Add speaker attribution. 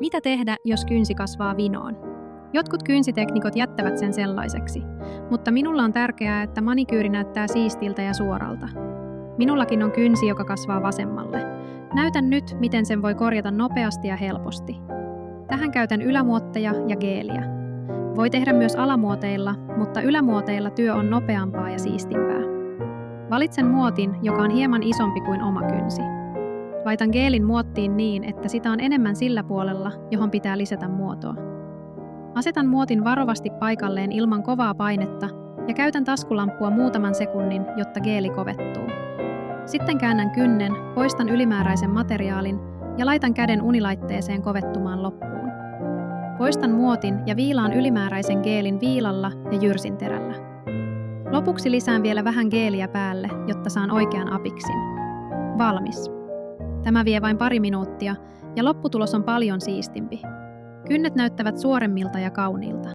Speaker 1: Mitä tehdä, jos kynsi kasvaa vinoon? Jotkut kynsiteknikot jättävät sen sellaiseksi, mutta minulla on tärkeää, että manikyyri näyttää siistiltä ja suoralta. Minullakin on kynsi, joka kasvaa vasemmalle. Näytän nyt, miten sen voi korjata nopeasti ja helposti. Tähän käytän ylämuotteja ja geeliä. Voi tehdä myös alamuoteilla, mutta ylämuoteilla työ on nopeampaa ja siistimpää. Valitsen muotin, joka on hieman isompi kuin oma kynsi. Laitan geelin muottiin niin, että sitä on enemmän sillä puolella, johon pitää lisätä muotoa. Asetan muotin varovasti paikalleen ilman kovaa painetta ja käytän taskulamppua muutaman sekunnin, jotta geeli kovettuu. Sitten käännän kynnen, poistan ylimääräisen materiaalin ja laitan käden unilaitteeseen kovettumaan loppuun. Poistan muotin ja viilaan ylimääräisen geelin viilalla ja jyrsinterällä. Lopuksi lisään vielä vähän geeliä päälle, jotta saan oikean apiksin. Valmis. Tämä vie vain pari minuuttia ja lopputulos on paljon siistimpi. Kynnet näyttävät suoremmilta ja kauniilta.